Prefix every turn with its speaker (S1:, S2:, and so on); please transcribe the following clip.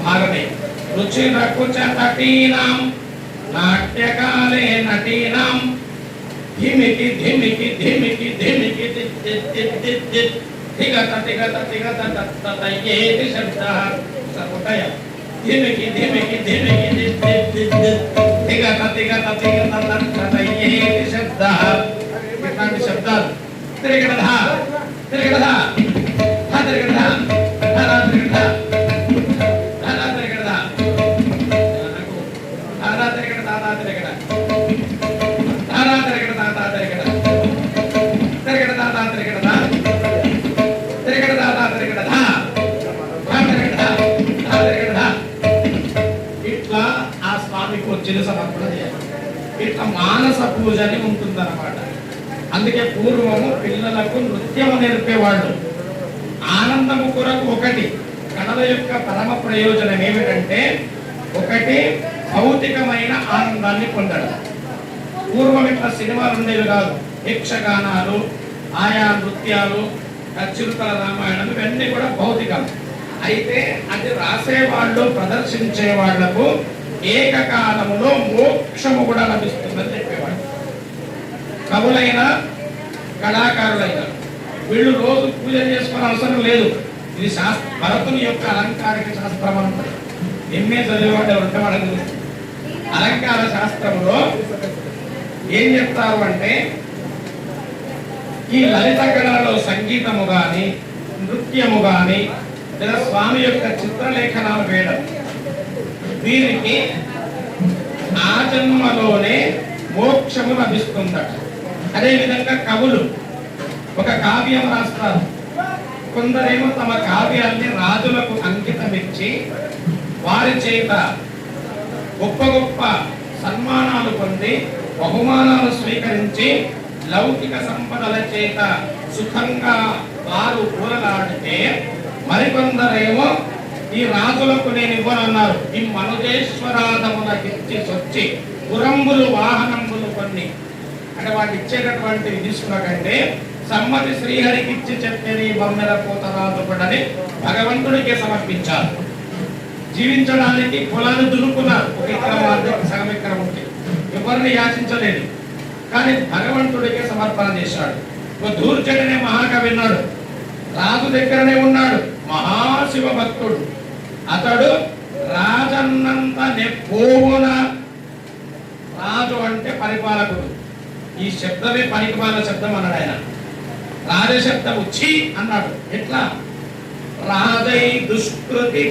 S1: భాగమే. రుచిరకుచ తటీనాం నాట్యకాలే నటీనాం ధిమికి ధిమికి ధిమికి ధిమికి తిగత తిగత తిగత తయ్యేతి శబ్దః సముదయ ధిమికి ధిమికి ధిమికి తిగత తిగత తిగత తయ్యేతి శబ్దః. ఇట్లాంటి శబ్దాలు తిరగడధ తిరగడధ తిరగడధ తిరగడధ ఇట్లా ఆ స్వామికి వచ్చిన సమర్పణ చేయాలి. ఇట్లా మానస పూజ అని ఉంటుందన్నమాట. అందుకే పూర్వము పిల్లలకు నృత్యము నేర్పేవాళ్ళు. ఆనందము కొరకు ఒకటి కళల యొక్క పరమ ప్రయోజనం ఏమిటంటే ఒకటి భౌతికమైన ఆనందాన్ని పొందడం. పూర్వం ఇట్లా సినిమాలు ఉండేవి కాదు. యక్షగానాలు, ఆయా నృత్యాలు, చిరుతల రామాయణం ఇవన్నీ కూడా భౌతికం. అయితే అది రాసేవాళ్ళు ప్రదర్శించే వాళ్లకు ఏకకాలములో మోక్షము కూడా లభిస్తుందని చెప్పేవాళ్ళు. కవులైనా కళాకారులైనా వీళ్ళు రోజు పూజ చేసుకునే అవసరం లేదు. ఇది భరతుని యొక్క అలంకారిక శాస్త్రం అంటారు. ఎంఏ చదివేవాడు ఎవరంటే వాళ్ళకి అలంకార శాస్త్రంలో ఏం చెప్తారు అంటే ఈ లలిత కళలలో సంగీతము గాని నృత్యము గాని లేదా స్వామి యొక్క చిత్రలేఖనాలు వేయడం వీరికి ఆ జన్మలోనే మోక్షము లభిస్తుందట. అదేవిధంగా కవులు ఒక కావ్యం రాస్తారు. కొందరేమో తమ కావ్యాన్ని రాజులకు అంకితం ఇచ్చి వారి చేత గొప్ప గొప్ప సన్మానాలు పొంది బహుమానాలు స్వీకరించి లౌకిక సంపదల చేత సుఖంగా వారు ఊరలాడితే మరికొందరేమో ఈ రాజులకు నేను ఇవ్వనన్నారు. ఈ మనుజేశ్వరాధములకిచ్చి సొచ్చి పురంబులు వాహనంబులు కొన్ని అంటే వాటి ఇచ్చేటటువంటివి తీసుకున్నకంటే సమ్మతి శ్రీహరికి ఇచ్చి చెప్పేది బొమ్మెల పోతరాజుడని భగవంతుడికి సమర్పించారు. జీవించడానికి పొలాన్ని దున్నుకున్నారు. ఒక ఎకరం సగం ఎకరం ఉంటే ఎవరిని యాచించలేదు. కానీ భగవంతుడికే సమర్పణ చేశాడు. ఒక దూర్జడనే మహాకవి ఉన్నాడు. రాజు దగ్గరనే ఉన్నాడు. మహాశివ భక్తుడు. అతడు రాజన్నంత నెప్పోవున రాజు అంటే పరిపాలకుడు. ఈ శబ్దమే పనికిమాల శబ్దం అన్నాడు ఆయన. రాజశబ్దము ఛీ అన్నాడు. ఎట్లా రాజై దుష్కృతి